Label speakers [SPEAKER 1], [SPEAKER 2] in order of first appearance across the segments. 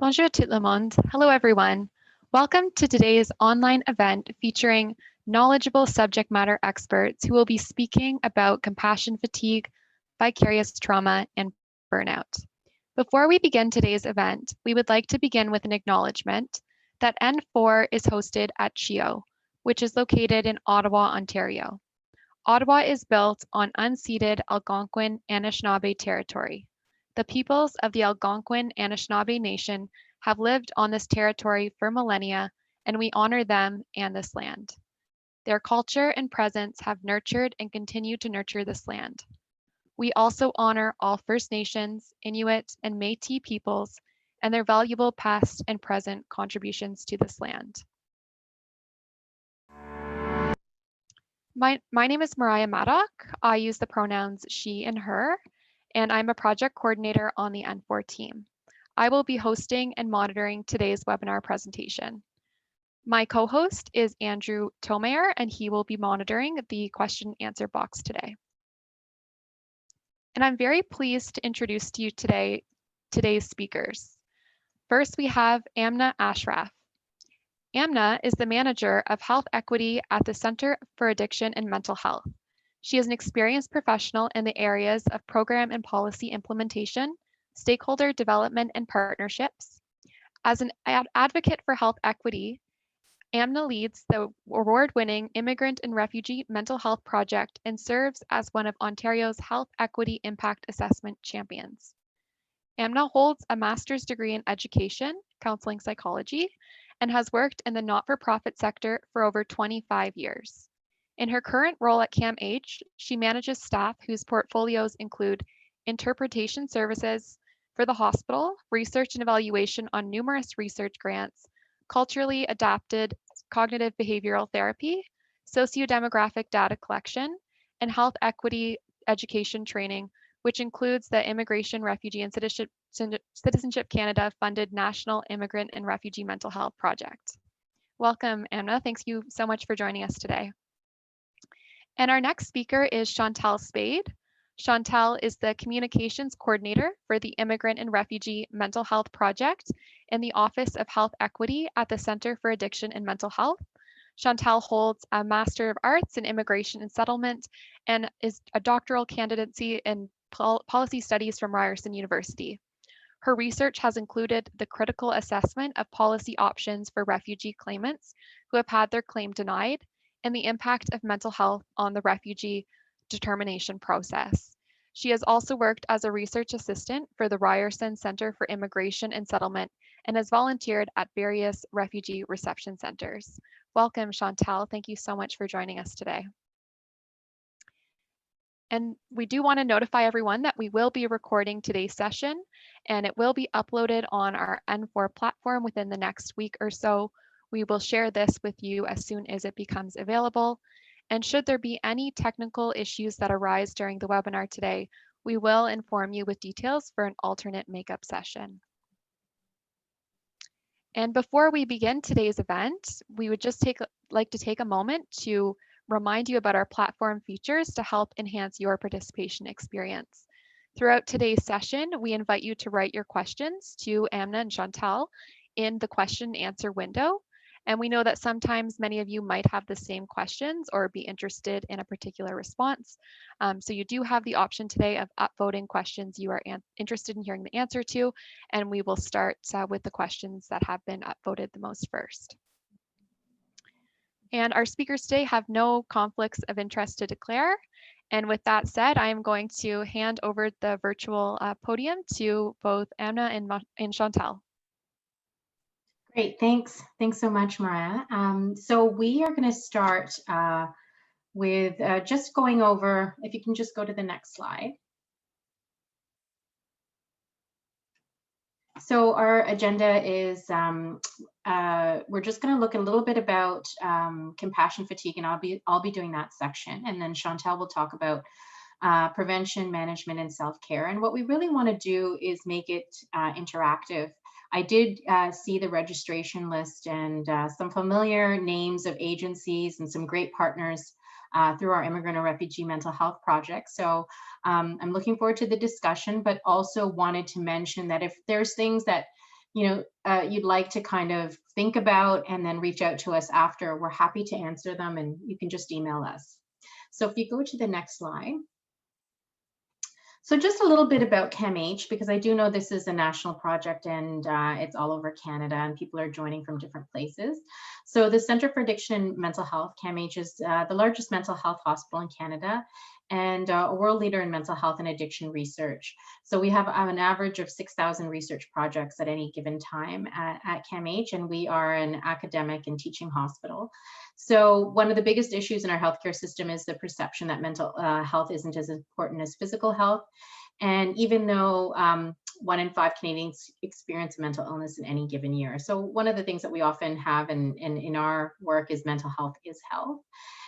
[SPEAKER 1] Bonjour tout le monde. Hello, everyone. Welcome to today's online event featuring knowledgeable subject matter experts who will be speaking about compassion fatigue, vicarious trauma, and burnout. Before we begin today's event, we would like to begin with an acknowledgement that N4 is hosted at CHIO, which is located in Ottawa, Ontario. Ottawa is built on unceded Algonquin Anishinaabe territory. The peoples of the Algonquin Anishinaabe Nation have lived on this territory for millennia, and we honor them and this land. Their culture and presence have nurtured and continue to nurture this land. We also honor all First Nations, Inuit, and Métis peoples and their valuable past and present contributions to this land. My name is Mariah Maddock. I use the pronouns she and her, and I'm a project coordinator on the N4 team. I will be hosting and monitoring today's webinar presentation. My co-host is Andrew Tomeyer, and he will be monitoring the question and answer box today. And I'm very pleased to introduce to you today's speakers. First, we have Aamna Ashraf. Aamna is the manager of health equity at the Center for Addiction and Mental Health. She is an experienced professional in the areas of program and policy implementation, stakeholder development, and partnerships. As an advocate for health equity, Aamna leads the award-winning Immigrant and Refugee Mental Health Project and serves as one of Ontario's Health Equity Impact Assessment champions. Aamna holds a master's degree in education, counseling psychology, and has worked in the not-for-profit sector for over 25 years. In her current role at CAMH, she manages staff whose portfolios include interpretation services for the hospital, research and evaluation on numerous research grants, culturally adapted cognitive behavioral therapy, socio-demographic data collection, and health equity education training, which includes the Immigration, Refugee, and Citizenship Canada funded National Immigrant and Refugee Mental Health Project. Welcome, Aamna. Thanks you so much for joining us today. And our next speaker is Chantel Spade. Chantel is the Communications Coordinator for the Immigrant and Refugee Mental Health Project in the Office of Health Equity at the Center for Addiction and Mental Health. Chantel holds a Master of Arts in Immigration and Settlement and is a doctoral candidacy in Policy Studies from Ryerson University. Her research has included the critical assessment of policy options for refugee claimants who have had their claim denied and the impact of mental health on the refugee determination process. She has also worked as a research assistant for the Ryerson Center for Immigration and Settlement and has volunteered at various refugee reception centers. Welcome, Chantel. Thank you so much for joining us today. And we do want to notify everyone that we will be recording today's session, and it will be uploaded on our N4 platform within the next week or so. We will share this with you as soon as it becomes available. And should there be any technical issues that arise during the webinar today, we will inform you with details for an alternate makeup session. And before we begin today's event, we would just like to take a moment to remind you about our platform features to help enhance your participation experience. Throughout today's session, we invite you to write your questions to Aamna and Chantel in the question and answer window. And we know that sometimes many of you might have the same questions or be interested in a particular response. So you do have the option today of upvoting questions you are interested in hearing the answer to, and we will start with the questions that have been upvoted the most first. And our speakers today have no conflicts of interest to declare. And with that said, I am going to hand over the virtual podium to both Aamna and Chantel.
[SPEAKER 2] Great, thanks. Thanks so much, Mariah. So we are going to start with just going over, if you can just go to the next slide. So our agenda is, we're just going to look a little bit about compassion fatigue, and I'll be doing that section, and then Chantel will talk about prevention, management, and self-care. And what we really want to do is make it interactive. I did see the registration list and some familiar names of agencies and some great partners through our Immigrant and Refugee Mental Health Project. So I'm looking forward to the discussion, but also wanted to mention that if there's things that you'd like to kind of think about, and then reach out to us after. We're happy to answer them, and you can just email us. So if you go to the next slide. So just a little bit about CAMH, because I do know this is a national project, and it's all over Canada, and people are joining from different places. So the Centre for Addiction and Mental Health, CAMH, is the largest mental health hospital in Canada, and a world leader in mental health and addiction research. So we have an average of 6,000 research projects at any given time at CAMH, and we are an academic and teaching hospital. So one of the biggest issues in our healthcare system is the perception that mental health isn't as important as physical health. And even though 1 in 5 Canadians experience mental illness in any given year. So one of the things that we often have in our work is mental health is health.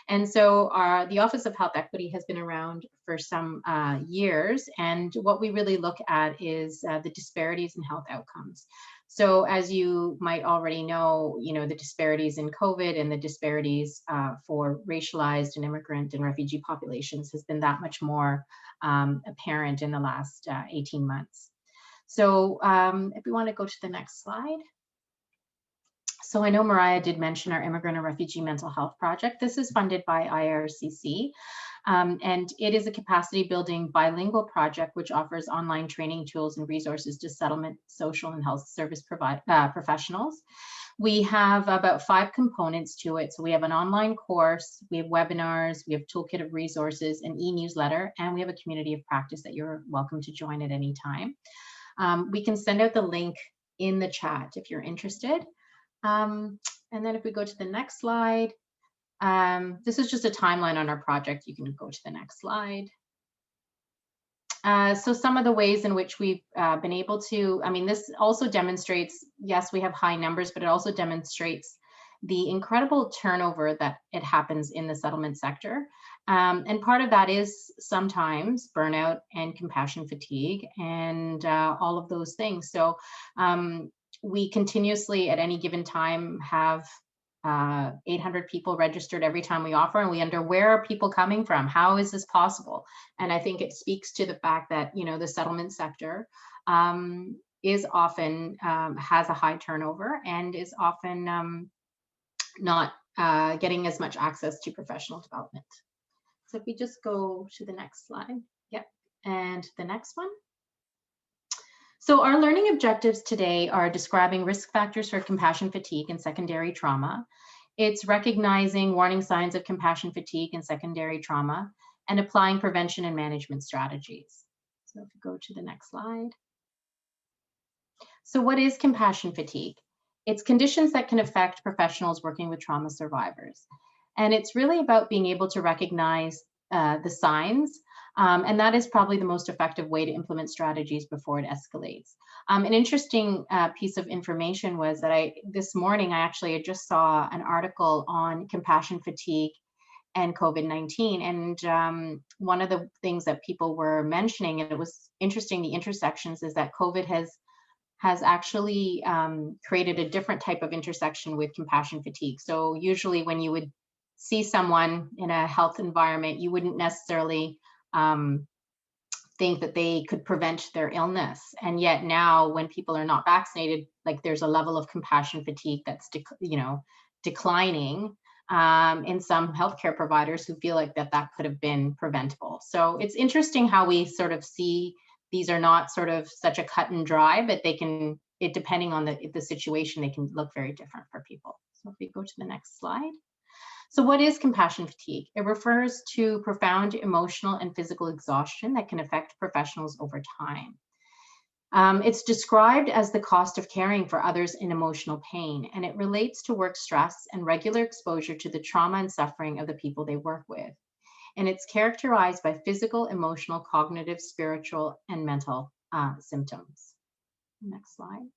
[SPEAKER 2] And so the Office of Health Equity has been around for some years. And what we really look at is the disparities in health outcomes. So as you might already know, the disparities in COVID and the disparities for racialized and immigrant and refugee populations has been that much more apparent in the last 18 months. So if we want to go to the next slide. So I know Mariah did mention our Immigrant and Refugee Mental Health Project. This is funded by IRCC, and it is a capacity building bilingual project which offers online training tools and resources to settlement, social, and health service professionals. We have about 5 components to it. So we have an online course, we have webinars, we have toolkit of resources, an e-newsletter, and we have a community of practice that you're welcome to join at any time. We can send out the link in the chat if you're interested. And then if we go to the next slide, this is just a timeline on our project. You can go to the next slide. So some of the ways in which we've been able to, this also demonstrates, yes, we have high numbers, but it also demonstrates the incredible turnover that it happens in the settlement sector. And part of that is sometimes burnout and compassion fatigue and all of those things. So we continuously at any given time have 800 people registered every time we offer, and we wonder, where are people coming from? How is this possible? And I think it speaks to the fact that, the settlement sector is often has a high turnover and is often not getting as much access to professional development. So if we just go to the next slide. Yep. And the next one. So our learning objectives today are describing risk factors for compassion fatigue and secondary trauma. It's recognizing warning signs of compassion fatigue and secondary trauma, and applying prevention and management strategies. So if you go to the next slide. So what is compassion fatigue? It's conditions that can affect professionals working with trauma survivors. And it's really about being able to recognize the signs. And that is probably the most effective way to implement strategies before it escalates. An interesting piece of information was that this morning, I actually just saw an article on compassion fatigue and COVID-19. And one of the things that people were mentioning, and it was interesting, the intersections, is that COVID has actually created a different type of intersection with compassion fatigue. So usually when you would see someone in a health environment, you wouldn't necessarily think that they could prevent their illness. And yet now when people are not vaccinated, like there's a level of compassion fatigue that's declining in some healthcare providers who feel like that could have been preventable. So it's interesting how we sort of see these are not sort of such a cut and dry, but depending on the situation, they can look very different for people. So if we go to the next slide. So what is compassion fatigue? It refers to profound emotional and physical exhaustion that can affect professionals over time. It's described as the cost of caring for others in emotional pain, and it relates to work stress and regular exposure to the trauma and suffering of the people they work with. And it's characterized by physical, emotional, cognitive, spiritual, and mental symptoms. Next slide.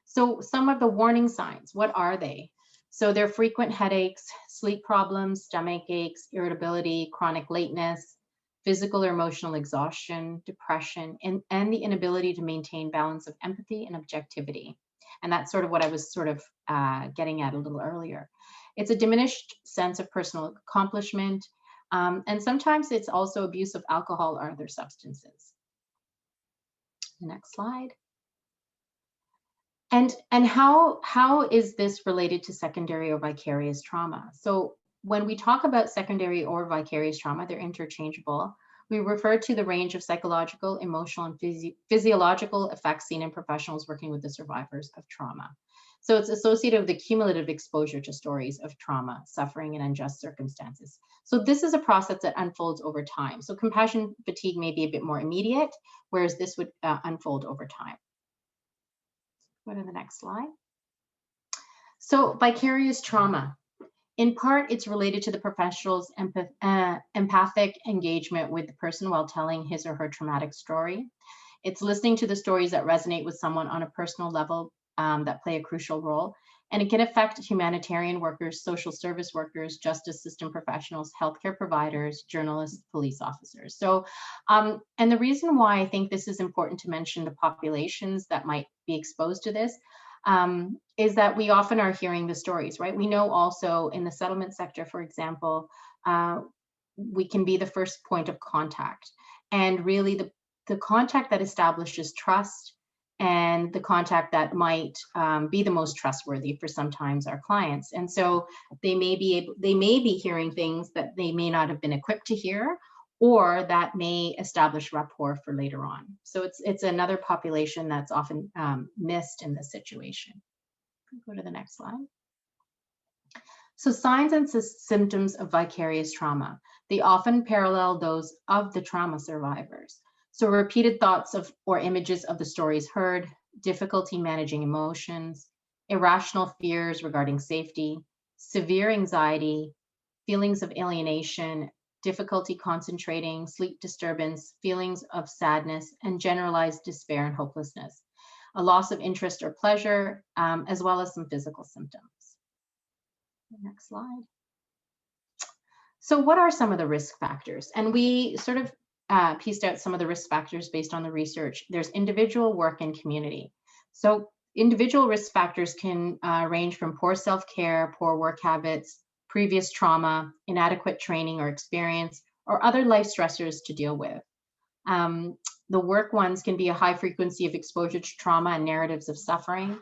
[SPEAKER 2] So some of the warning signs, what are they? So they're frequent headaches, sleep problems, stomach aches, irritability, chronic lateness, physical or emotional exhaustion, depression, and the inability to maintain balance of empathy and objectivity. And that's sort of what I was sort of getting at a little earlier. It's a diminished sense of personal accomplishment, and sometimes it's also abuse of alcohol or other substances. The next slide. And how is this related to secondary or vicarious trauma? So when we talk about secondary or vicarious trauma, they're interchangeable. We refer to the range of psychological, emotional, and physiological effects seen in professionals working with the survivors of trauma. So it's associated with the cumulative exposure to stories of trauma, suffering, and unjust circumstances. So this is a process that unfolds over time. So compassion fatigue may be a bit more immediate, whereas this would unfold over time. Go to the next slide. So vicarious trauma. In part, it's related to the professional's empathic engagement with the person while telling his or her traumatic story. It's listening to the stories that resonate with someone on a personal level that play a crucial role. And it can affect humanitarian workers, social service workers, justice system professionals, healthcare providers, journalists, police officers. So, and the reason why I think this is important to mention the populations that might be exposed to this is that we often are hearing the stories, right? We know also in the settlement sector, for example, we can be the first point of contact. And really the contact that establishes trust and the contact that might be the most trustworthy for sometimes our clients. And so they may be hearing things that they may not have been equipped to hear, or that may establish rapport for later on. So it's another population that's often missed in this situation. Go to the next slide. So signs and symptoms of vicarious trauma. They often parallel those of the trauma survivors. So repeated thoughts of or images of the stories heard, difficulty managing emotions, irrational fears regarding safety, severe anxiety, feelings of alienation, difficulty concentrating, sleep disturbance, feelings of sadness, and generalized despair and hopelessness, a loss of interest or pleasure, as well as some physical symptoms. Next slide. So what are some of the risk factors? And we sort of pieced out some of the risk factors based on the research. There's individual, work, and community. So individual risk factors can range from poor self-care, poor work habits, previous trauma, inadequate training or experience, or other life stressors to deal with. The work ones can be a high frequency of exposure to trauma and narratives of suffering,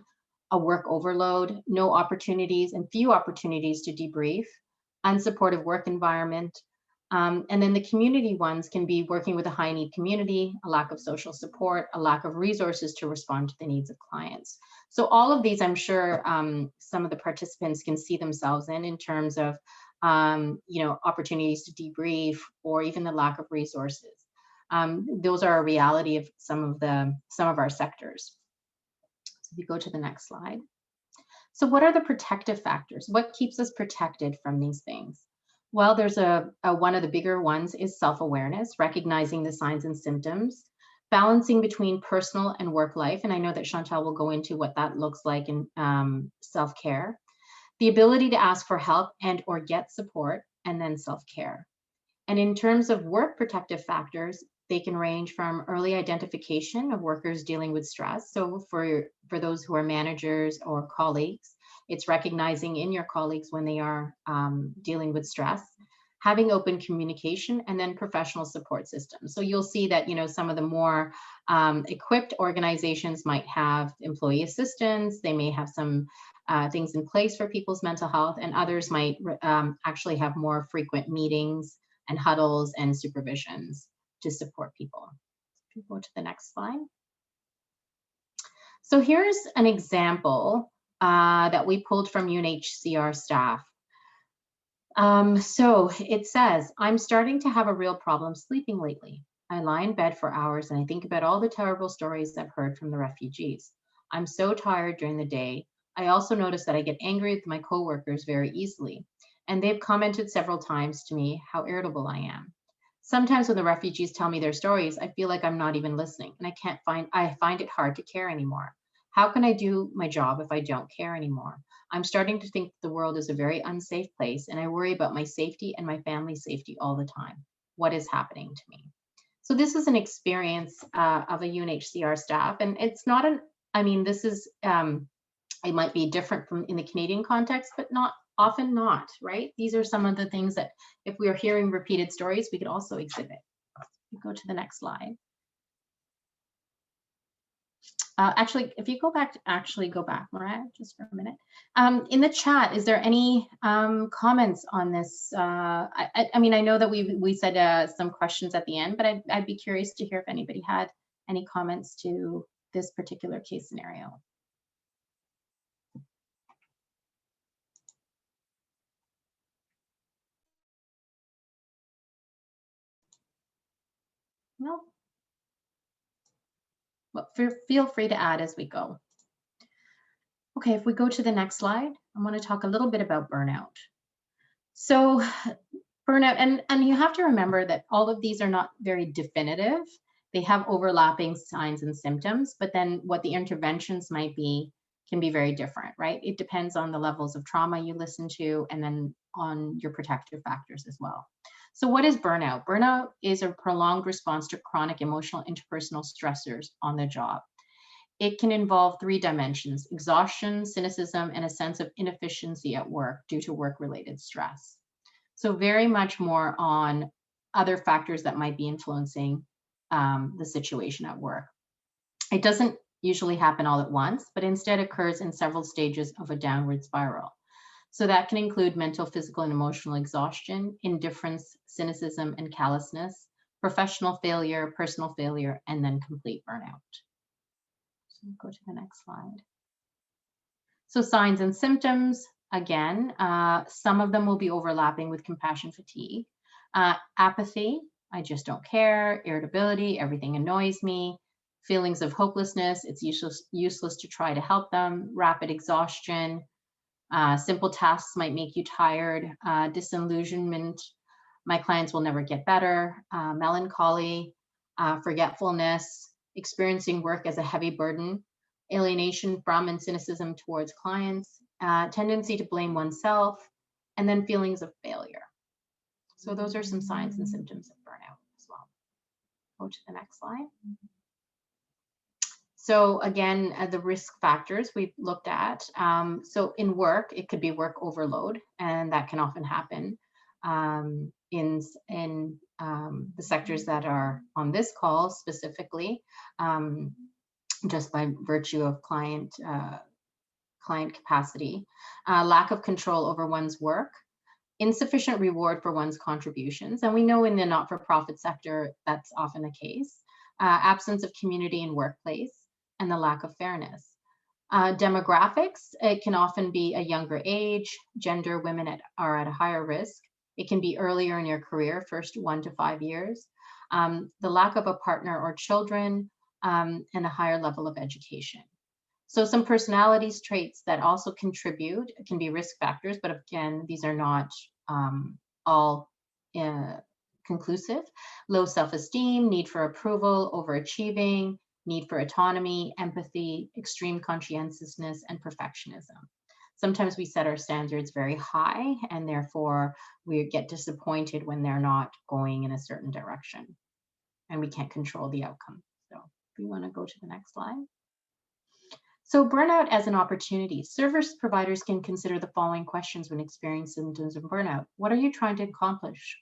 [SPEAKER 2] a work overload, no opportunities and few opportunities to debrief, unsupportive work environment. And then the community ones can be working with a high need community, a lack of social support, a lack of resources to respond to the needs of clients. So all of these, I'm sure some of the participants can see themselves in terms of, opportunities to debrief or even the lack of resources. Those are a reality of some of our sectors. So if you go to the next slide. So what are the protective factors? What keeps us protected from these things? Well, there's one of the bigger ones is self-awareness, recognizing the signs and symptoms, balancing between personal and work life. And I know that Chantel will go into what that looks like in self-care, the ability to ask for help and or get support, and then self-care. And in terms of work protective factors, they can range from early identification of workers dealing with stress. So for those who are managers or colleagues, it's recognizing in your colleagues when they are dealing with stress, having open communication, and then professional support systems. So you'll see that, some of the more equipped organizations might have employee assistance. They may have some things in place for people's mental health, and others might actually have more frequent meetings and huddles and supervisions to support people. If you go to the next slide. So here's an example that we pulled from UNHCR staff. So it says, I'm starting to have a real problem sleeping lately. I lie in bed for hours and I think about all the terrible stories I've heard from the refugees. I'm so tired during the day. I also notice that I get angry with my coworkers very easily, and they've commented several times to me how irritable I am. Sometimes when the refugees tell me their stories, I feel like I'm not even listening, and I find it hard to care anymore. How can I do my job if I don't care anymore? I'm starting to think the world is a very unsafe place, and I worry about my safety and my family's safety all the time. What is happening to me? So this is an experience of a UNHCR staff, and it's not this is, it might be different from in the Canadian context, but often not, right? These are some of the things that if we are hearing repeated stories, we could also exhibit. We go to the next slide. Actually, if you go back, Mariah, just for a minute. In the chat, is there any comments on this? I mean, I know that we said some questions at the end, but I'd be curious to hear if anybody had any comments to this particular case scenario. No? Well, feel free to add as we go. Okay, if we go to the next slide, I want to talk a little bit about burnout. So burnout, and you have to remember that all of these are not very definitive. They have overlapping signs and symptoms, but then what the interventions might be can be very different, right? It depends on the levels of trauma you listen to and then on your protective factors as well. So what is burnout? Burnout is a prolonged response to chronic emotional interpersonal stressors on the job. It can involve 3 dimensions: exhaustion, cynicism, and a sense of inefficiency at work due to work-related stress. So very much more on other factors that might be influencing the situation at work. It doesn't usually happen all at once, but instead occurs in several stages of a downward spiral. So that can include mental, physical, and emotional exhaustion, indifference, cynicism, and callousness, professional failure, personal failure, and then complete burnout. So go to the next slide. So signs and symptoms, again, some of them will be overlapping with compassion fatigue. Apathy, I just don't care. Irritability, everything annoys me. Feelings of hopelessness, it's useless to try to help them. Rapid exhaustion, simple tasks might make you tired. Disillusionment, my clients will never get better. Melancholy, forgetfulness, experiencing work as a heavy burden. Alienation from and cynicism towards clients, tendency to blame oneself, and then feelings of failure. So those are some signs and symptoms of burnout as well. Go to the next slide. So again, the risk factors we've looked at. So in work, it could be work overload, and that can often happen in the sectors that are on this call specifically. Just by virtue of client capacity, lack of control over one's work, insufficient reward for one's contributions, and we know in the not-for-profit sector that's often the case, absence of community and workplace, and the lack of fairness. Demographics, it can often be a younger age, gender, women are at a higher risk. It can be earlier in your career, first 1 to 5 years. The lack of a partner or children, and a higher level of education. So some personalities traits that also contribute can be risk factors, but again, these are not all conclusive. Low self-esteem, need for approval, overachieving, need for autonomy, empathy, extreme conscientiousness, and perfectionism. Sometimes we set our standards very high, and therefore we get disappointed when they're not going in a certain direction, and we can't control the outcome. So if you want to go to the next slide. So burnout as an opportunity. Service providers can consider the following questions when experiencing symptoms of burnout. What are you trying to accomplish?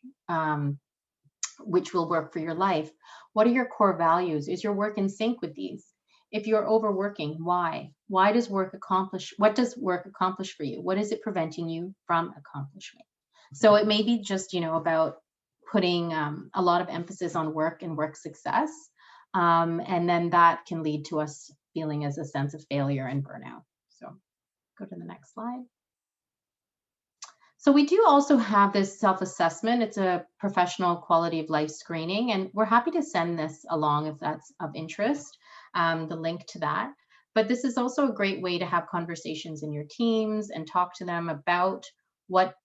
[SPEAKER 2] Which will work for your life? What are your core values? Is your work in sync with these? If you're overworking, why? What does work accomplish for you? What is it preventing you from accomplishing? So it may be just, about putting a lot of emphasis on work and work success. And then that can lead to us feeling as a sense of failure and burnout. So go to the next slide. So we do also have this self-assessment. It's a professional quality of life screening, and we're happy to send this along if that's of interest, the link to that. But this is also a great way to have conversations in your teams and talk to them about what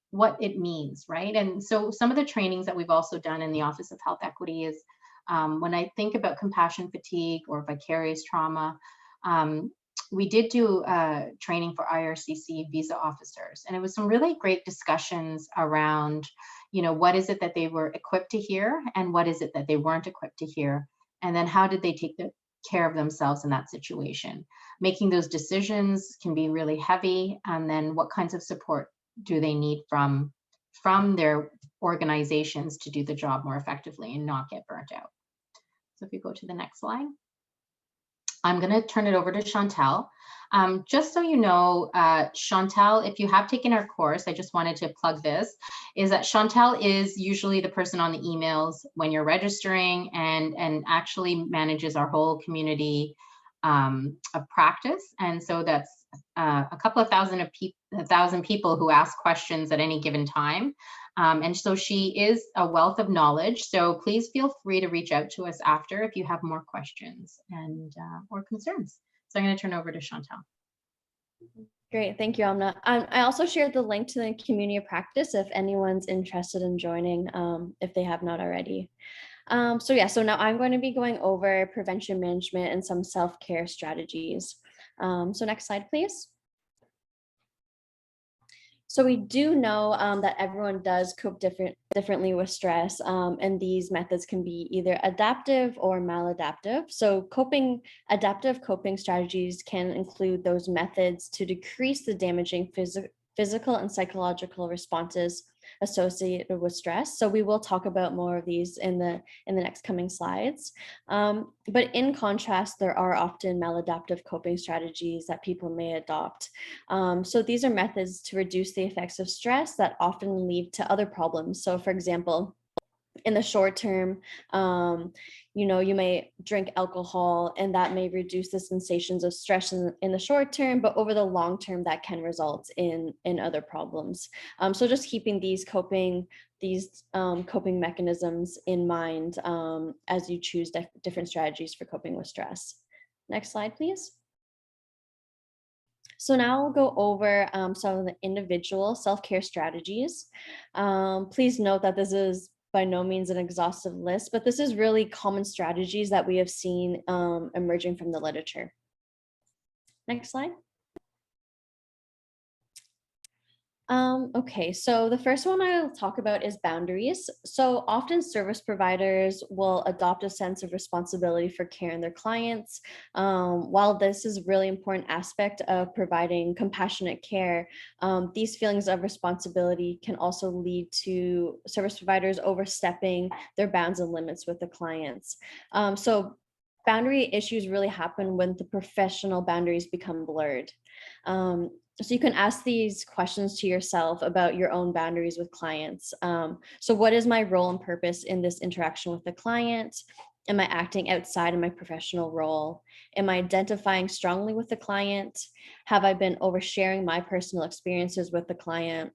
[SPEAKER 2] it means, right? And so some of the trainings that we've also done in the Office of Health Equity is when I think about compassion fatigue or vicarious trauma, we did do training for IRCC visa officers, and it was some really great discussions around, what is it that they were equipped to hear and what is it that they weren't equipped to hear, and then how did they take care of themselves in that situation. Making those decisions can be really heavy, and then what kinds of support do they need from their organizations to do the job more effectively and not get burnt out. So if you go to the next slide. I'm going to turn it over to Chantel. Just so you know, Chantel, if you have taken our course, I just wanted to plug this, is that Chantel is usually the person on the emails when you're registering and actually manages our whole community of practice. And so that's a couple of thousand people who ask questions at any given time. And so she is a wealth of knowledge. So please feel free to reach out to us after if you have more questions and or concerns. So I'm going to turn over to Chantel.
[SPEAKER 3] Great, thank you, Aamna. I also shared the link to the community of practice if anyone's interested in joining, if they have not already. So now I'm going to be going over prevention management and some self-care strategies. So next slide, please. So we do know that everyone does cope differently with stress, and these methods can be either adaptive or maladaptive. So adaptive coping strategies can include those methods to decrease the damaging physical and psychological responses associated with stress. So we will talk about more of these in the next coming slides. But in contrast, there are often maladaptive coping strategies that people may adopt. So these are methods to reduce the effects of stress that often lead to other problems. So for example, in the short term, you may drink alcohol and that may reduce the sensations of stress in the short term, but over the long term, that can result in other problems. So just keeping these coping mechanisms in mind as you choose different strategies for coping with stress. Next slide, please. So now we'll go over some of the individual self-care strategies. Please note that this is by no means an exhaustive list, but this is really common strategies that we have seen emerging from the literature. Next slide. Okay, so the first one I'll talk about is boundaries. So often service providers will adopt a sense of responsibility for caring their clients. While this is a really important aspect of providing compassionate care, these feelings of responsibility can also lead to service providers overstepping their bounds and limits with the clients. So boundary issues really happen when the professional boundaries become blurred. So you can ask these questions to yourself about your own boundaries with clients. So what is my role and purpose in this interaction with the client? Am I acting outside of my professional role? Am I identifying strongly with the client? Have I been oversharing my personal experiences with the client?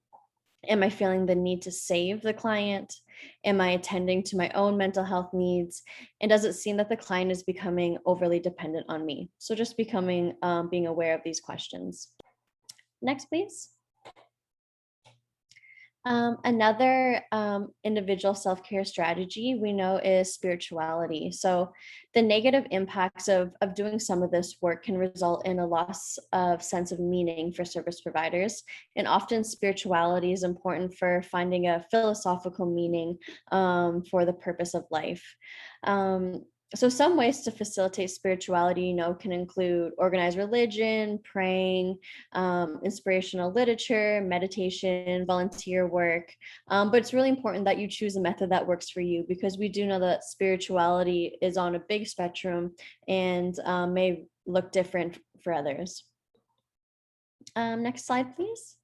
[SPEAKER 3] Am I feeling the need to save the client? Am I attending to my own mental health needs? And does it seem that the client is becoming overly dependent on me? So just being aware of these questions. Next, please. Another individual self-care strategy we know is spirituality. So the negative impacts of doing some of this work can result in a loss of sense of meaning for service providers. And often spirituality is important for finding a philosophical meaning for the purpose of life. So some ways to facilitate spirituality, can include organized religion, praying, inspirational literature, meditation, volunteer work. But it's really important that you choose a method that works for you, because we do know that spirituality is on a big spectrum and may look different for others. Next slide, please.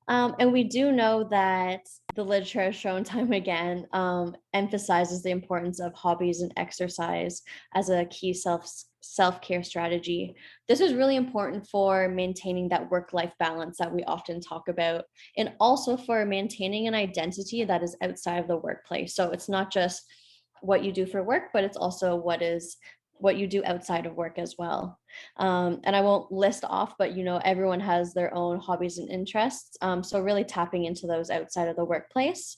[SPEAKER 3] And we do know that the literature has shown time again emphasizes the importance of hobbies and exercise as a key self-care strategy. This is really important for maintaining that work-life balance that we often talk about, and also for maintaining an identity that is outside of the workplace. So it's not just what you do for work, but it's also what you do outside of work as well. And I won't list off, but everyone has their own hobbies and interests. So really tapping into those outside of the workplace.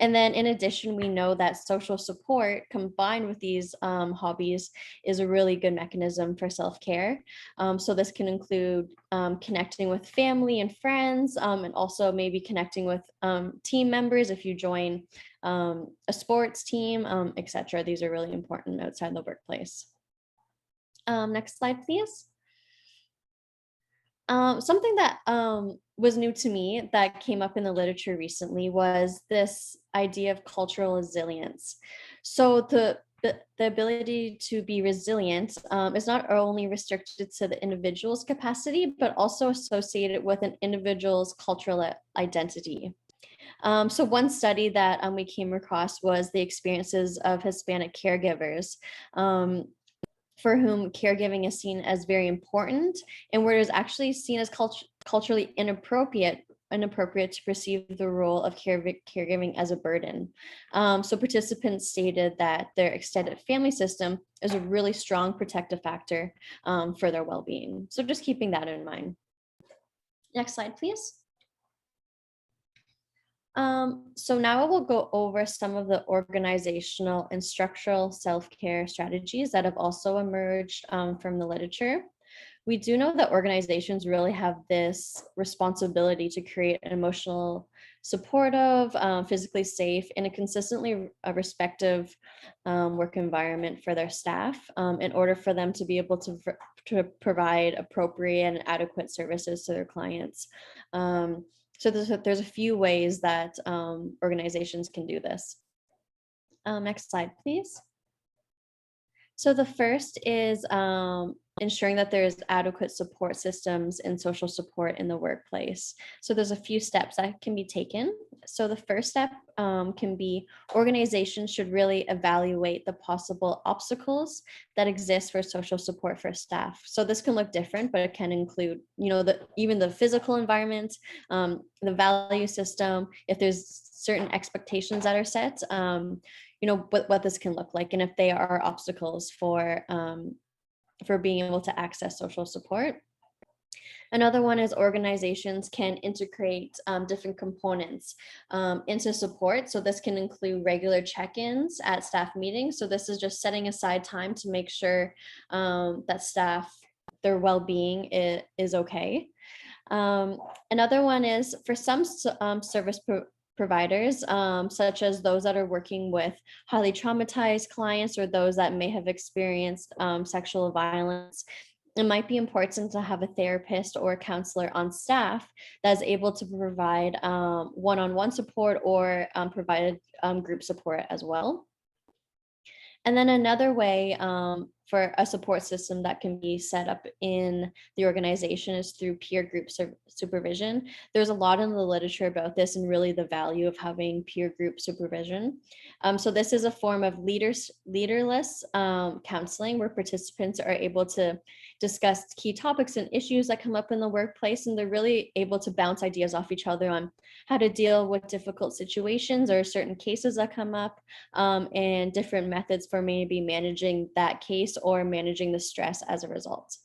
[SPEAKER 3] And then in addition, we know that social support combined with these hobbies is a really good mechanism for self-care. So this can include connecting with family and friends, and also maybe connecting with team members if you join a sports team, etc. These are really important outside the workplace. Next slide, please. Something that was new to me that came up in the literature recently was this idea of cultural resilience. So the ability to be resilient is not only restricted to the individual's capacity, but also associated with an individual's cultural identity. So one study that we came across was the experiences of Hispanic caregivers, for whom caregiving is seen as very important, and where it is actually seen as culturally inappropriate to perceive the role of caregiving as a burden. So participants stated that their extended family system is a really strong protective factor for their well-being. So just keeping that in mind. Next slide, please. So now I will go over some of the organizational and structural self-care strategies that have also emerged from the literature. We do know that organizations really have this responsibility to create an emotional, supportive, physically safe, and a consistently respective work environment for their staff in order for them to be able to provide appropriate and adequate services to their clients. So there's a few ways that organizations can do this. Next slide, please. So the first is ensuring that there's adequate support systems and social support in the workplace. So there's a few steps that can be taken. So the first step can be organizations should really evaluate the possible obstacles that exist for social support for staff. So this can look different, but it can include, even the physical environment, the value system, if there's certain expectations that are set, what this can look like, and if they are obstacles for being able to access social support. Another one is organizations can integrate different components into support. So this can include regular check-ins at staff meetings. So this is just setting aside time to make sure that staff, their well-being is okay. Another one is for some service providers, such as those that are working with highly traumatized clients or those that may have experienced sexual violence. It might be important to have a therapist or a counselor on staff that is able to provide one-on-one support or provide group support as well. And then another way for a support system that can be set up in the organization is through peer group supervision. There's a lot in the literature about this and really the value of having peer group supervision. So this is a form of leaderless counseling where participants are able to discuss key topics and issues that come up in the workplace, and they're really able to bounce ideas off each other on how to deal with difficult situations or certain cases that come up, and different methods for maybe managing that case or managing the stress as a result.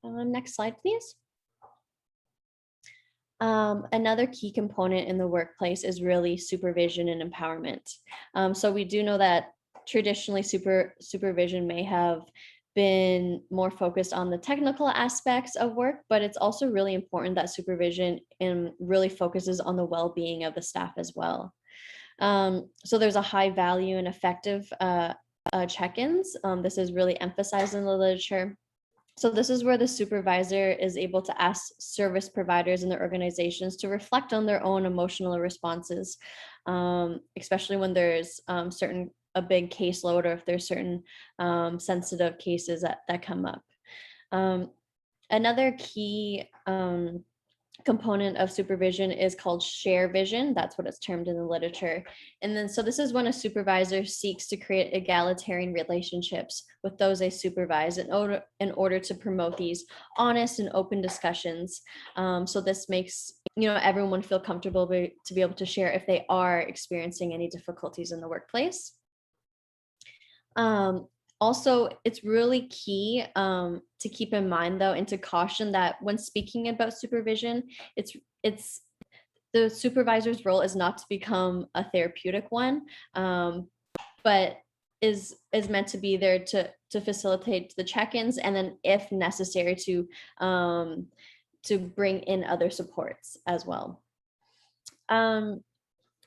[SPEAKER 3] Next slide, please. Another key component in the workplace is really supervision and empowerment. So we do know that traditionally supervision may have been more focused on the technical aspects of work, but it's also really important that supervision really focuses on the well-being of the staff as well. So there's a high value and effective check-ins. This is really emphasized in the literature. So this is where the supervisor is able to ask service providers in their organizations to reflect on their own emotional responses, especially when there's a big caseload or if there's certain sensitive cases that come up. Another key component of supervision is called share vision. That's what it's termed in the literature. And then, so this is when a supervisor seeks to create egalitarian relationships with those they supervise in order to promote these honest and open discussions. So this makes, everyone feel comfortable to be able to share if they are experiencing any difficulties in the workplace. Also, it's really key to keep in mind, though, and to caution that when speaking about supervision, it's the supervisor's role is not to become a therapeutic one, but is meant to be there to facilitate the check-ins, and then if necessary to bring in other supports as well.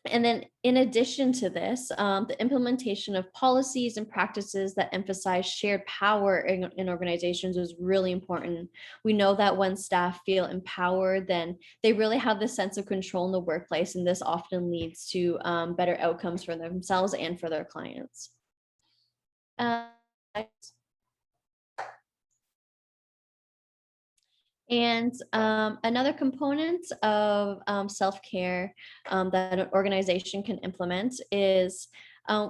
[SPEAKER 3] And then in addition to this, the implementation of policies and practices that emphasize shared power in organizations is really important. We know that when staff feel empowered, then they really have this sense of control in the workplace, and this often leads to better outcomes for themselves and for their clients. Uh, And another component of self-care that an organization can implement is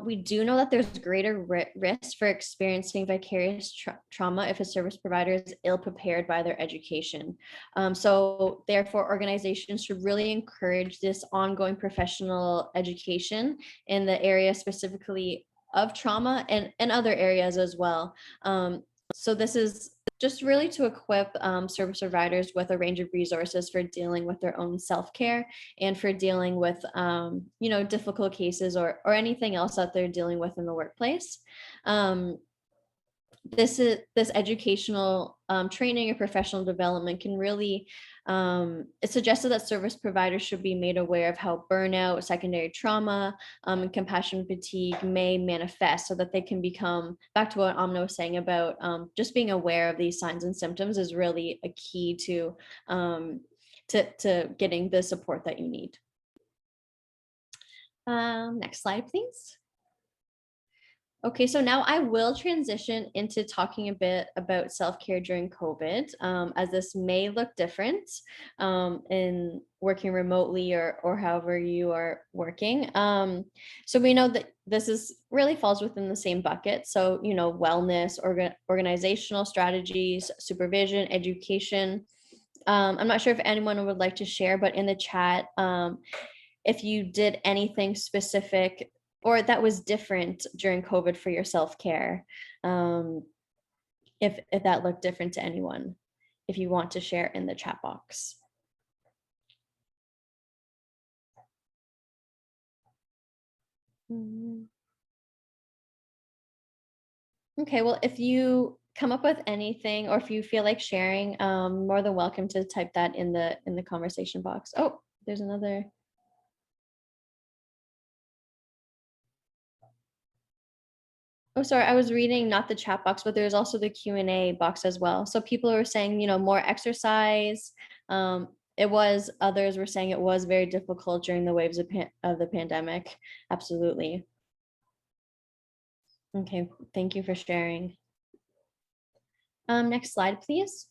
[SPEAKER 3] we do know that there's greater risk for experiencing vicarious trauma if a service provider is ill-prepared by their education. So therefore, organizations should really encourage this ongoing professional education in the area specifically of trauma and other areas as well. So this is just really to equip service providers with a range of resources for dealing with their own self-care and for dealing with difficult cases or anything else that they're dealing with in the workplace. This educational training or professional development can really it's suggested that service providers should be made aware of how burnout, secondary trauma, and compassion fatigue may manifest so that they can become, back to what Aamna was saying about just being aware of these signs and symptoms is really a key to getting the support that you need. Next slide, please. Okay, so now I will transition into talking a bit about self-care during COVID, as this may look different in working remotely or however you are working. So we know that this really falls within the same bucket. So, wellness, organizational strategies, supervision, education. I'm not sure if anyone would like to share, but in the chat, if you did anything specific or that was different during COVID for your self-care, if that looked different to anyone, if you want to share in the chat box. Okay, well, if you come up with anything or if you feel like sharing, more than welcome to type that in the conversation box. Oh, there's another. Oh, sorry, I was reading not the chat box, but there's also the Q&A box as well. So people are saying, more exercise. Others were saying it was very difficult during the waves of the pandemic. Absolutely. Okay, thank you for sharing. Next slide, please.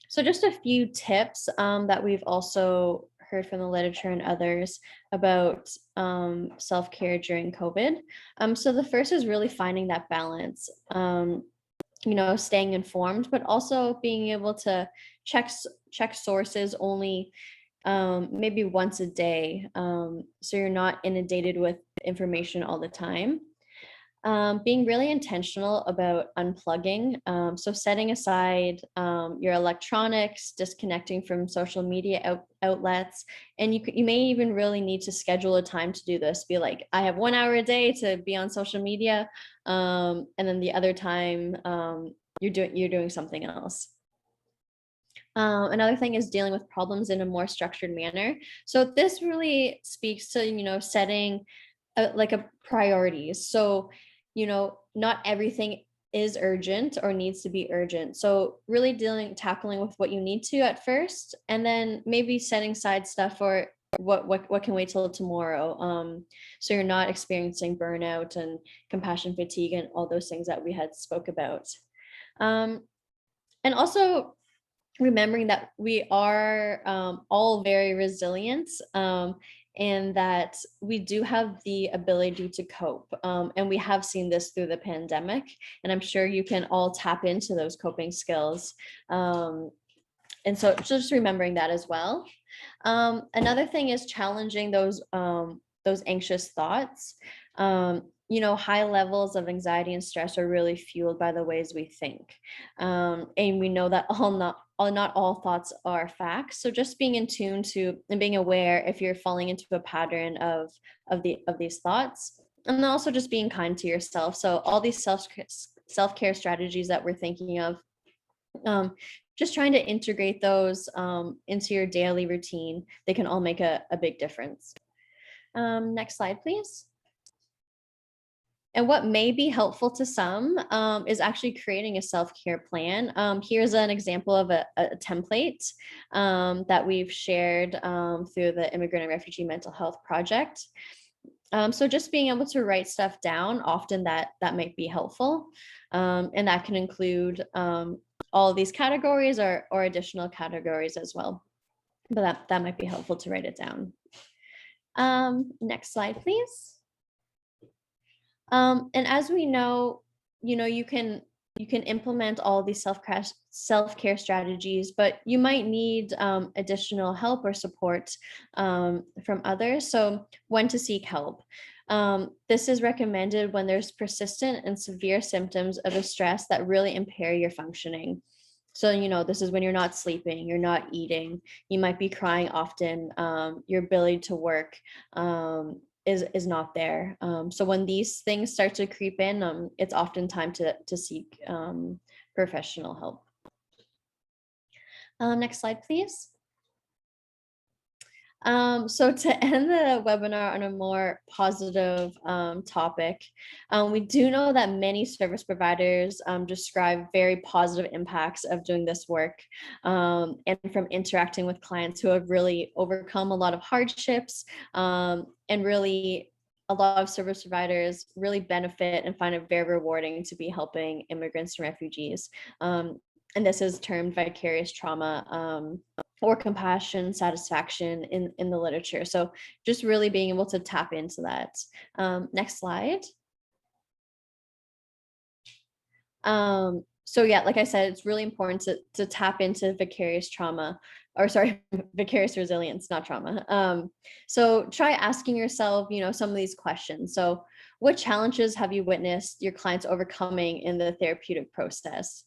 [SPEAKER 3] So just a few tips that we've also heard from the literature and others about self-care during COVID. So the first is really finding that balance, staying informed, but also being able to check sources only maybe once a day. So you're not inundated with information all the time. Being really intentional about unplugging. So setting aside your electronics, disconnecting from social media outlets, and you may even really need to schedule a time to do this. Be like, I have 1 hour a day to be on social media, and then the other time you're doing something else. Another thing is dealing with problems in a more structured manner. So this really speaks to setting like a priorities. So not everything is urgent or needs to be urgent. So really tackling with what you need to at first, and then maybe setting aside stuff for what can wait till tomorrow. So you're not experiencing burnout and compassion fatigue and all those things that we had spoke about. And also remembering that we are all very resilient. And that we do have the ability to cope. And we have seen this through the pandemic. And I'm sure you can all tap into those coping skills. And so just remembering that as well. Another thing is challenging those anxious thoughts. High levels of anxiety and stress are really fueled by the ways we think. And we know that not all thoughts are facts. So just being in tune to and being aware if you're falling into a pattern of these thoughts, and then also just being kind to yourself. So all these self-care strategies that we're thinking of, just trying to integrate those into your daily routine, they can all make a big difference. Next slide, please. And what may be helpful to some is actually creating a self-care plan. Here's an example of a template that we've shared through the Immigrant and Refugee Mental Health Project. So just being able to write stuff down, often that might be helpful. And that can include all of these categories or additional categories as well. But that might be helpful to write it down. Next slide, please. And as we know, you can implement all these self-care strategies, but you might need additional help or support from others. So when to seek help. This is recommended when there's persistent and severe symptoms of a stress that really impair your functioning. So, this is when you're not sleeping, you're not eating, you might be crying often, your ability to work is not there. So when these things start to creep in, it's often time to seek professional help. Next slide, please. So to end the webinar on a more positive topic, we do know that many service providers describe very positive impacts of doing this work, and from interacting with clients who have really overcome a lot of hardships, and really a lot of service providers really benefit and find it very rewarding to be helping immigrants and refugees. And this is termed vicarious trauma, or compassion satisfaction in the literature. So just really being able to tap into that. Next slide. So yeah, like I said, it's really important to tap into vicarious trauma, or sorry, vicarious resilience, not trauma. So try asking yourself, some of these questions. So what challenges have you witnessed your clients overcoming in the therapeutic process?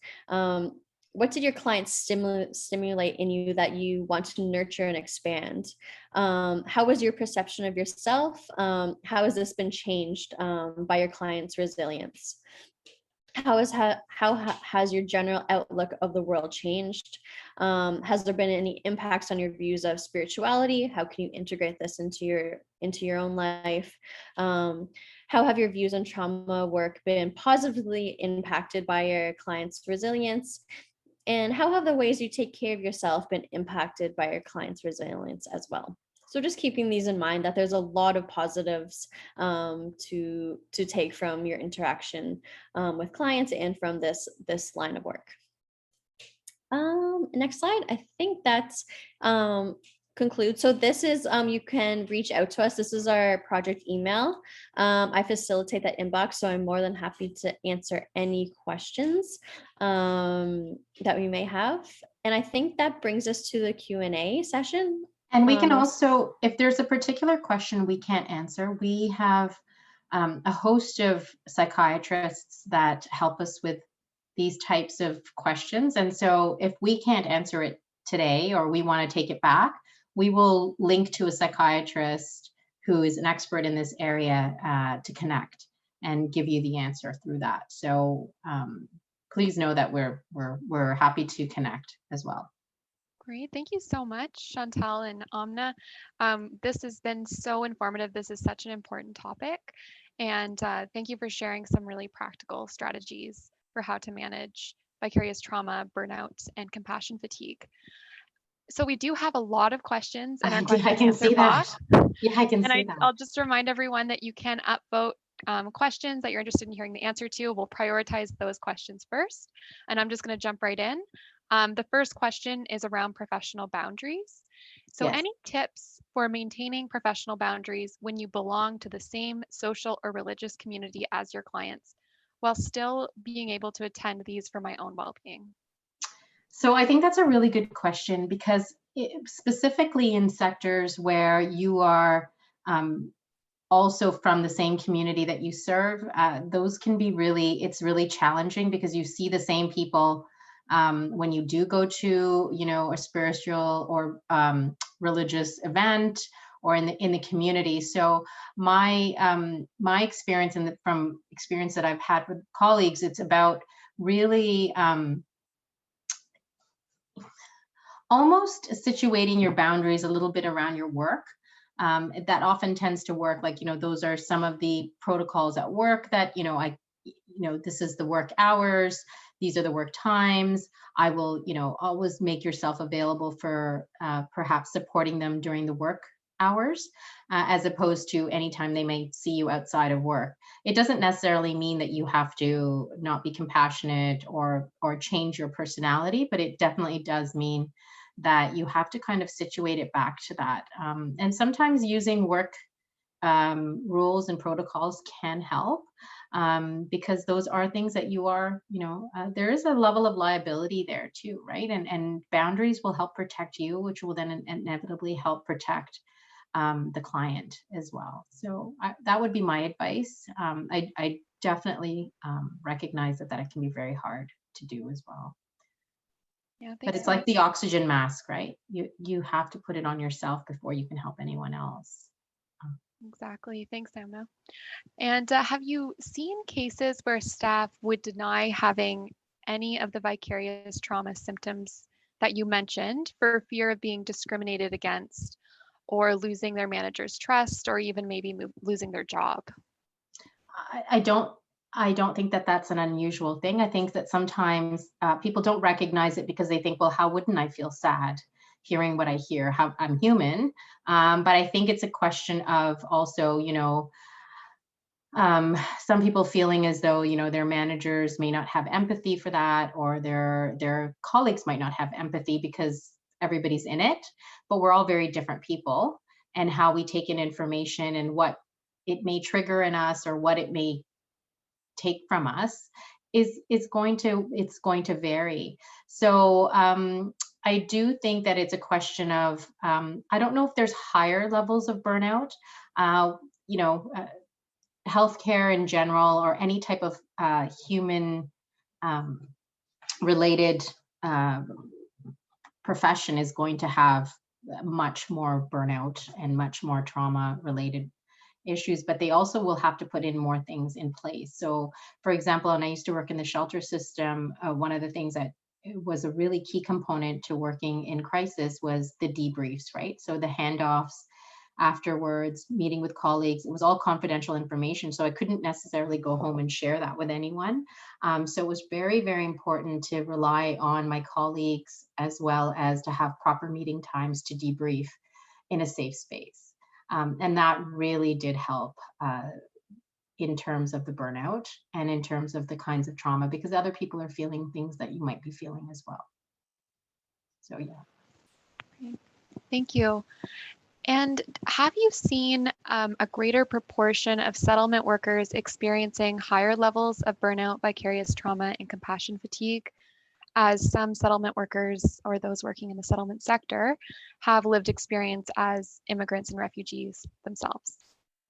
[SPEAKER 3] What did your clients stimulate in you that you want to nurture and expand? How was your perception of yourself? How has this been changed by your clients' resilience? How has your general outlook of the world changed? Has there been any impacts on your views of spirituality? How can you integrate this into your own life? How have your views on trauma work been positively impacted by your clients' resilience? And how have the ways you take care of yourself been impacted by your clients' resilience as well? So just keeping these in mind, that there's a lot of positives to take from your interaction with clients and from this line of work. Next slide. I think that's conclude. So this is, you can reach out to us. This is our project email. I facilitate that inbox, so I'm more than happy to answer any questions that we may have. And I think that brings us to the Q&A session.
[SPEAKER 2] And we can also, if there's a particular question we can't answer, we have a host of psychiatrists that help us with these types of questions. And so if we can't answer it today, or we want to take it back, we will link to a psychiatrist who is an expert in this area to connect and give you the answer through that. So please know that we're happy to connect as well.
[SPEAKER 1] Great. Thank you so much, Chantel and Aamna. This has been so informative. This is such an important topic. And thank you for sharing some really practical strategies for how to manage vicarious trauma, burnout, and compassion fatigue. So we do have a lot of questions in our question and answer box.
[SPEAKER 2] Yeah, I can see
[SPEAKER 1] And
[SPEAKER 2] that.
[SPEAKER 1] I'll just remind everyone that you can upvote questions that you're interested in hearing the answer to. We'll prioritize those questions first. And I'm just going to jump right in. The first question is around professional boundaries. So
[SPEAKER 2] Yes.
[SPEAKER 1] Any tips for maintaining professional boundaries when you belong to the same social or religious community as your clients, while still being able to attend these for my own well-being?
[SPEAKER 2] So I think that's a really good question, because specifically in sectors where you are also from the same community that you serve, those can be it's really challenging, because you see the same people when you do go to, a spiritual or religious event, or in the community. So my experience, and from experience that I've had with colleagues, it's about really almost situating your boundaries a little bit around your work. That often tends to work. Like, those are some of the protocols at work that, this is the work hours, these are the work times. I will, always make yourself available for perhaps supporting them during the work hours, as opposed to anytime they may see you outside of work. It doesn't necessarily mean that you have to not be compassionate or change your personality, but it definitely does mean that you have to kind of situate it back to that. And sometimes using work rules and protocols can help, because those are things that you are, there is a level of liability there too, right? And boundaries will help protect you, which will then inevitably help protect the client as well. So that would be my advice. I definitely recognize that it can be very hard to do as well.
[SPEAKER 1] Yeah,
[SPEAKER 2] But it's like the oxygen mask, right? You have to put it on yourself before you can help anyone else.
[SPEAKER 1] Exactly. Thanks, Aamna. And have you seen cases where staff would deny having any of the vicarious trauma symptoms that you mentioned for fear of being discriminated against or losing their manager's trust or even maybe losing their job?
[SPEAKER 2] I don't think that that's an unusual thing. I think that sometimes people don't recognize it because they think, well, how wouldn't I feel sad hearing what I hear? How I'm human. But I think it's a question of also, some people feeling as though, their managers may not have empathy for that, or their colleagues might not have empathy because everybody's in it. But we're all very different people, and how we take in information and what it may trigger in us or what it may take from us is going to vary. So I do think that it's a question of I don't know if there's higher levels of burnout. Healthcare in general, or any type of human related profession, is going to have much more burnout and much more trauma related issues, but they also will have to put in more things in place. So for example, and I used to work in the shelter system, one of the things that was a really key component to working in crisis was the debriefs, right? So the handoffs afterwards, meeting with colleagues, it was all confidential information. So I couldn't necessarily go home and share that with anyone. So it was very, very important to rely on my colleagues, as well as to have proper meeting times to debrief in a safe space. And that really did help in terms of the burnout and in terms of the kinds of trauma, because other people are feeling things that you might be feeling as well. So yeah.
[SPEAKER 1] Thank you. And have you seen a greater proportion of settlement workers experiencing higher levels of burnout, vicarious trauma, and compassion fatigue, as some settlement workers or those working in the settlement sector have lived experience as immigrants and refugees themselves?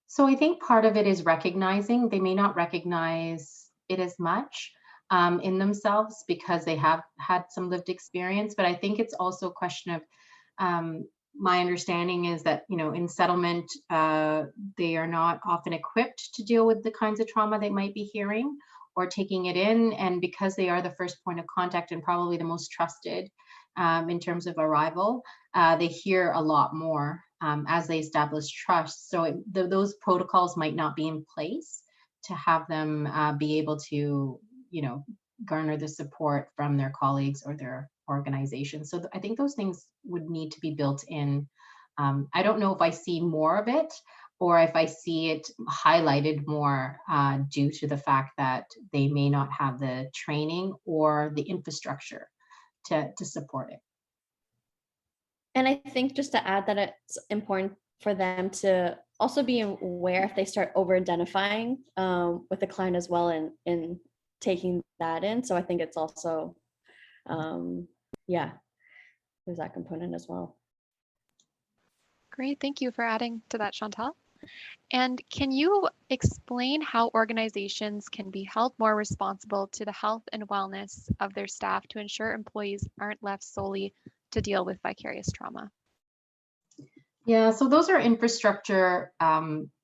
[SPEAKER 2] So I think part of it is recognizing they may not recognize it as much in themselves because they have had some lived experience. But I think it's also a question of my understanding is that, in settlement, they are not often equipped to deal with the kinds of trauma they might be hearing or taking it in. And because they are the first point of contact and probably the most trusted in terms of arrival, they hear a lot more as they establish trust. So those protocols might not be in place to have them be able to, garner the support from their colleagues or their organization. So I think those things would need to be built in. I don't know if I see more of it or if I see it highlighted more due to the fact that they may not have the training or the infrastructure to support it.
[SPEAKER 3] And I think just to add that it's important for them to also be aware if they start over-identifying with the client as well and taking that in. So I think it's also, there's that component as well.
[SPEAKER 1] Great, thank you for adding to that, Chantel. And can you explain how organizations can be held more responsible to the health and wellness of their staff to ensure employees aren't left solely to deal with vicarious trauma?
[SPEAKER 2] Yeah, so those are infrastructure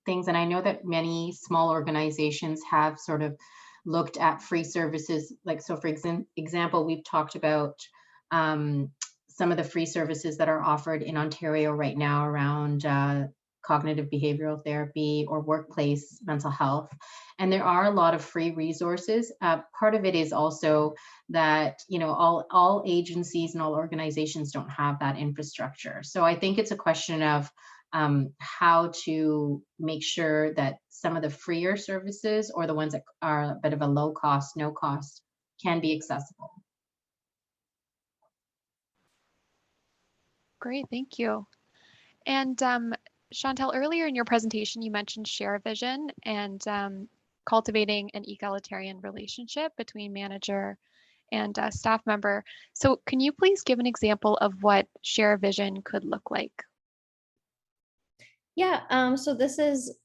[SPEAKER 2] things. And I know that many small organizations have sort of looked at free services. Like, so for example, we've talked about some of the free services that are offered in Ontario right now around cognitive behavioral therapy or workplace mental health. And there are a lot of free resources. Part of it is also that, all agencies and all organizations don't have that infrastructure. So I think it's a question of how to make sure that some of the freer services or the ones that are a bit of a low cost, no cost, can be accessible.
[SPEAKER 1] Great, thank you. And Chantel, earlier in your presentation, you mentioned share vision and cultivating an egalitarian relationship between manager and staff member. So can you please give an example of what share vision could look like?
[SPEAKER 3] Yeah, so this is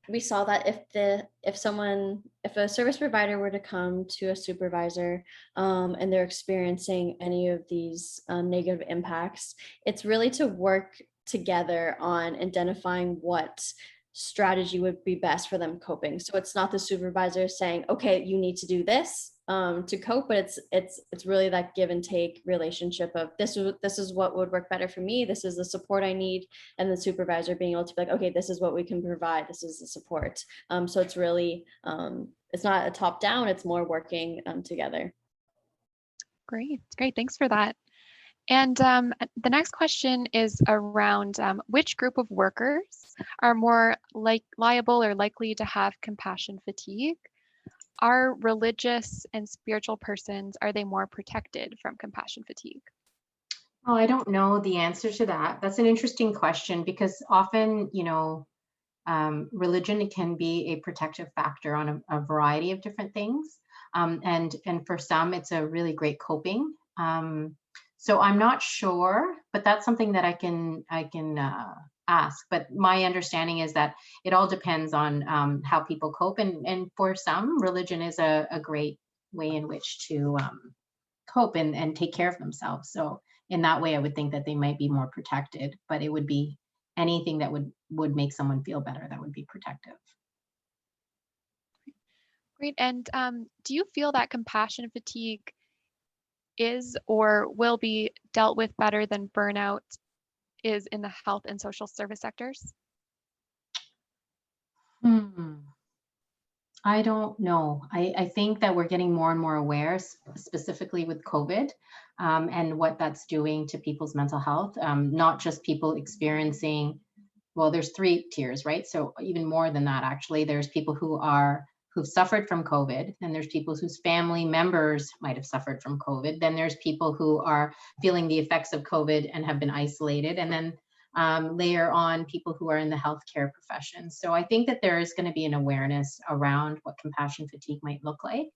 [SPEAKER 3] we saw that if a service provider were to come to a supervisor and they're experiencing any of these negative impacts, it's really to work together on identifying what strategy would be best for them coping. So it's not the supervisor saying, okay, you need to do this to cope, but it's really that give and take relationship of this is what would work better for me, this is the support I need, and the supervisor being able to be like, okay, this is what we can provide, this is the support. So it's really it's not a top down, it's more working together.
[SPEAKER 1] Great, great, thanks for that. And the next question is around which group of workers are more liable or likely to have compassion fatigue? Are religious and spiritual persons, are they more protected from compassion fatigue?
[SPEAKER 2] Oh, I don't know the answer to that. That's an interesting question because often, religion can be a protective factor on a variety of different things. And for some, it's a really great coping. So I'm not sure, but that's something that I can ask. But my understanding is that it all depends on how people cope, and for some, religion is a great way in which to cope and take care of themselves. So in that way, I would think that they might be more protected, but it would be anything that would make someone feel better that would be protective.
[SPEAKER 1] Great. And do you feel that compassion fatigue is or will be dealt with better than burnout is in the health and social service sectors?
[SPEAKER 2] I don't know. I think that we're getting more and more aware, specifically with COVID, and what that's doing to people's mental health. Not just people experiencing, well, there's three tiers, right? So even more than that, actually, there's people who've suffered from COVID, and there's people whose family members might have suffered from COVID. Then there's people who are feeling the effects of COVID and have been isolated, and then layer on people who are in the healthcare profession. So I think that there is going to be an awareness around what compassion fatigue might look like,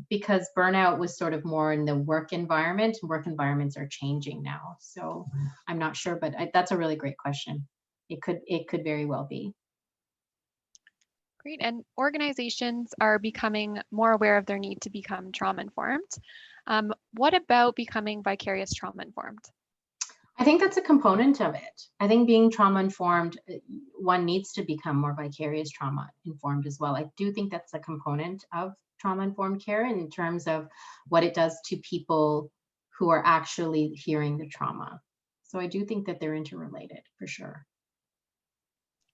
[SPEAKER 2] because burnout was sort of more in the work environment. Work environments are changing now. So I'm not sure, but that's a really great question. It could very well be.
[SPEAKER 1] Great. And organizations are becoming more aware of their need to become trauma informed. What about becoming vicarious trauma informed?
[SPEAKER 2] I think that's a component of it. I think being trauma informed, one needs to become more vicarious trauma informed as well. I do think that's a component of trauma informed care in terms of what it does to people who are actually hearing the trauma. So I do think that they're interrelated for sure.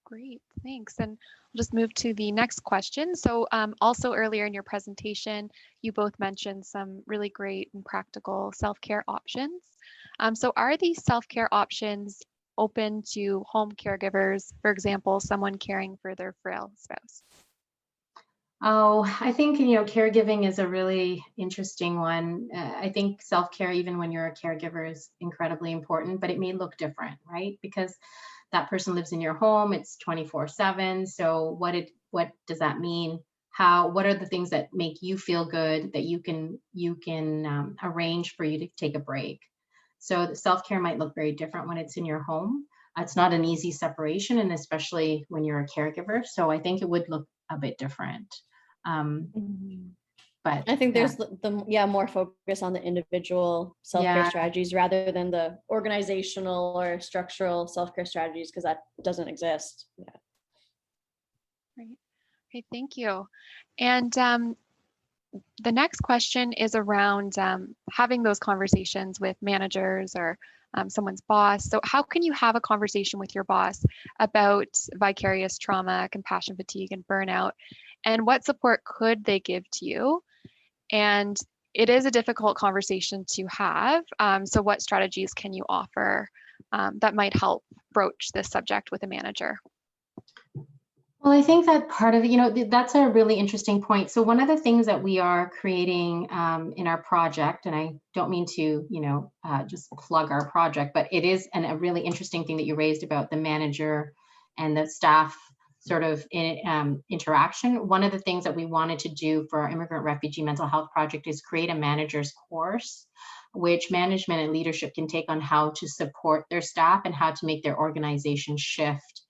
[SPEAKER 1] Great, thanks. And I'll just move to the next question. So also earlier in your presentation, you both mentioned some really great and practical self-care options. So are these self-care options open to home caregivers, for example, someone caring for their frail spouse?
[SPEAKER 2] Oh, I think, caregiving is a really interesting one. I think self-care, even when you're a caregiver, is incredibly important, but it may look different, right? Because that person lives in your home, it's 24/7. So what does that mean? What are the things that make you feel good that you can arrange for you to take a break? So the self-care might look very different when it's in your home. It's not an easy separation, and especially when you're a caregiver. So I think it would look a bit different. But
[SPEAKER 3] I think there's more focus on the individual self-care strategies rather than the organizational or structural self-care strategies, because that doesn't exist. Yeah.
[SPEAKER 1] Great. Okay, thank you. And the next question is around having those conversations with managers or someone's boss. So how can you have a conversation with your boss about vicarious trauma, compassion fatigue, and burnout? And what support could they give to you? And it is a difficult conversation to have. So what strategies can you offer that might help broach this subject with a manager?
[SPEAKER 2] Well, I think that part of it, that's a really interesting point. So one of the things that we are creating in our project, and I don't mean to, just plug our project, but it is a really interesting thing that you raised about the manager and the staff sort of interaction. One of the things that we wanted to do for our immigrant refugee mental health project is create a manager's course, which management and leadership can take on how to support their staff and how to make their organization shift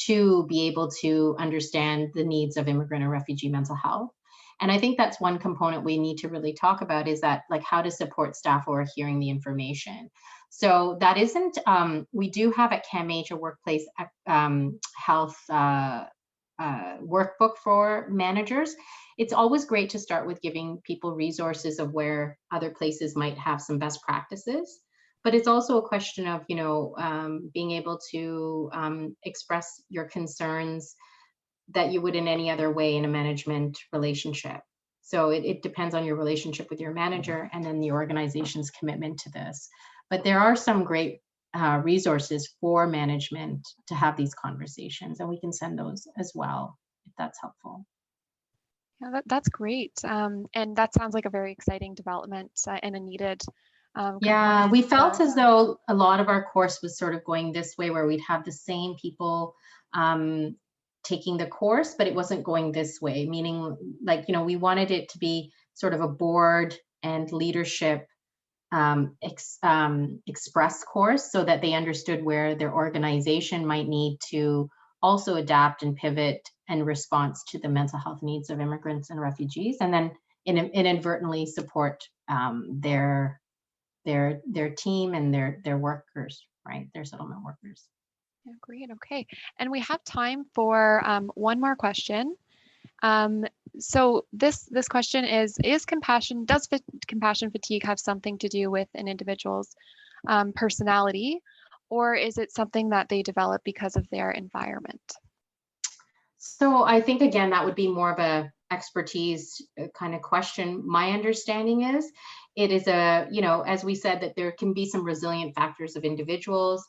[SPEAKER 2] to be able to understand the needs of immigrant and refugee mental health. And I think that's one component we need to really talk about, is that like how to support staff who are hearing the information. So that isn't, we do have at CAMH a workplace health workbook for managers. It's always great to start with giving people resources of where other places might have some best practices. But it's also a question of, being able to express your concerns that you would in any other way in a management relationship. So it depends on your relationship with your manager and then the organization's commitment to this. But there are some great resources for management to have these conversations, and we can send those as well, if that's helpful.
[SPEAKER 1] Yeah, that's great. And that sounds like a very exciting development and a needed
[SPEAKER 2] Yeah, we felt as though a lot of our course was sort of going this way, where we'd have the same people taking the course, but it wasn't going this way, meaning we wanted it to be sort of a board and leadership express course, so that they understood where their organization might need to also adapt and pivot in response to the mental health needs of immigrants and refugees, and then inadvertently support their team and their workers, right? Their settlement workers.
[SPEAKER 1] Yeah, great. Okay. And we have time for one more question. So this question does compassion fatigue have something to do with an individual's personality, or is it something that they develop because of their environment?
[SPEAKER 2] So I think, again, that would be more of a expertise kind of question. My understanding is it is as we said, that there can be some resilient factors of individuals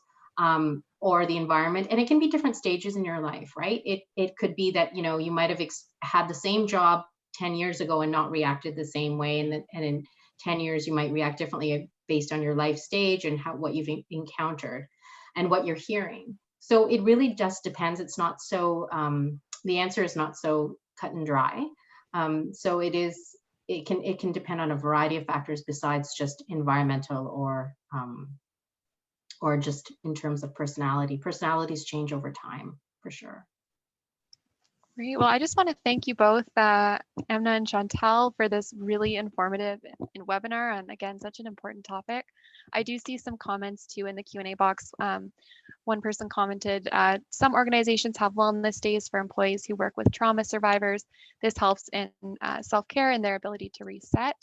[SPEAKER 2] or the environment, and it can be different stages in your life, right? It could be that, you might have had the same job 10 years ago and not reacted the same way. And in 10 years, you might react differently based on your life stage and what you've encountered and what you're hearing. So it really just depends. It's not so, the answer is not so cut and dry. So it can depend on a variety of factors besides just environmental or just in terms of personality. Personalities change over time, for sure.
[SPEAKER 1] Great. Well, I just want to thank you both, Aamna and Chantel, for this really informative webinar, and again, such an important topic. I do see some comments too in the Q&A box. One person commented, some organizations have wellness days for employees who work with trauma survivors. This helps in self-care and their ability to reset.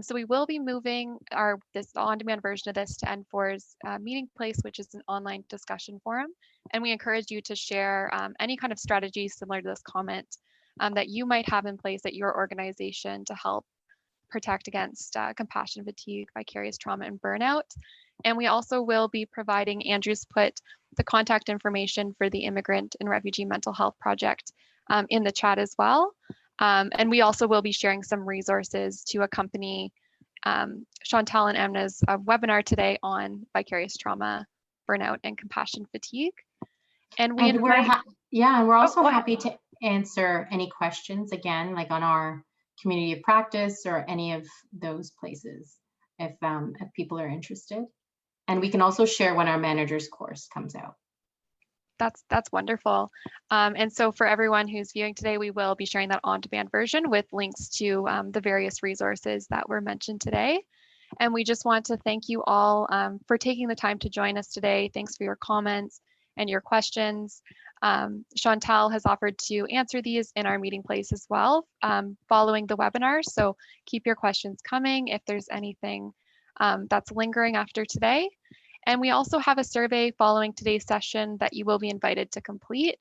[SPEAKER 1] So we will be moving this on-demand version of this to N4's meeting place, which is an online discussion forum. And we encourage you to share any kind of strategies similar to this comment that you might have in place at your organization to help protect against compassion fatigue, vicarious trauma, and burnout. And we also will be providing, Andrew's put the contact information for the Immigrant and Refugee Mental Health Project in the chat as well. And we also will be sharing some resources to accompany Chantel and Aamna's webinar today on vicarious trauma, burnout, and compassion fatigue. And
[SPEAKER 2] we're also happy to answer any questions, again, like on our community of practice or any of those places, if people are interested. And we can also share when our manager's course comes out.
[SPEAKER 1] That's wonderful. And so for everyone who's viewing today, we will be sharing that on-demand version with links to the various resources that were mentioned today. And we just want to thank you all for taking the time to join us today. Thanks for your comments and your questions. Chantel has offered to answer these in our meeting place as well following the webinar. So keep your questions coming if there's anything that's lingering after today. And we also have a survey following today's session that you will be invited to complete.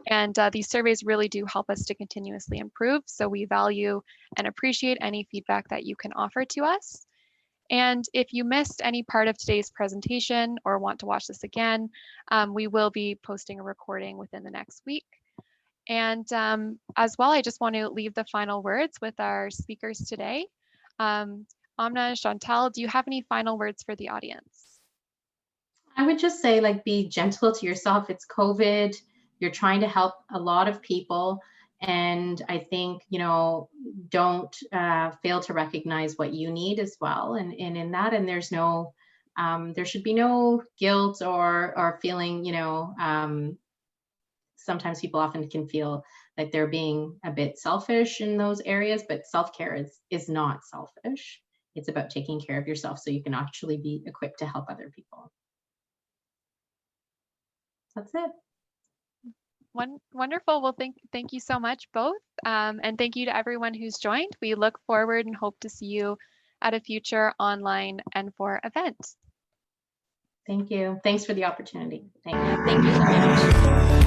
[SPEAKER 1] And these surveys really do help us to continuously improve. So we value and appreciate any feedback that you can offer to us. And if you missed any part of today's presentation or want to watch this again, we will be posting a recording within the next week. And as well, I just want to leave the final words with our speakers today. Aamna and Chantel, do you have any final words for the audience?
[SPEAKER 2] I would just say, like, be gentle to yourself. It's COVID. You're trying to help a lot of people. And I think, you know, don't fail to recognize what you need as well. And in that, and there's no, there should be no guilt or feeling, you know, sometimes people often can feel like they're being a bit selfish in those areas, but self-care is not selfish. It's about taking care of yourself so you can actually be equipped to help other people. That's it.
[SPEAKER 1] Wonderful. Well, thank you so much, both. And thank you to everyone who's joined. We look forward and hope to see you at a future online N4 event.
[SPEAKER 2] Thank you. Thanks for the opportunity. Thank you.
[SPEAKER 3] Thank you so much.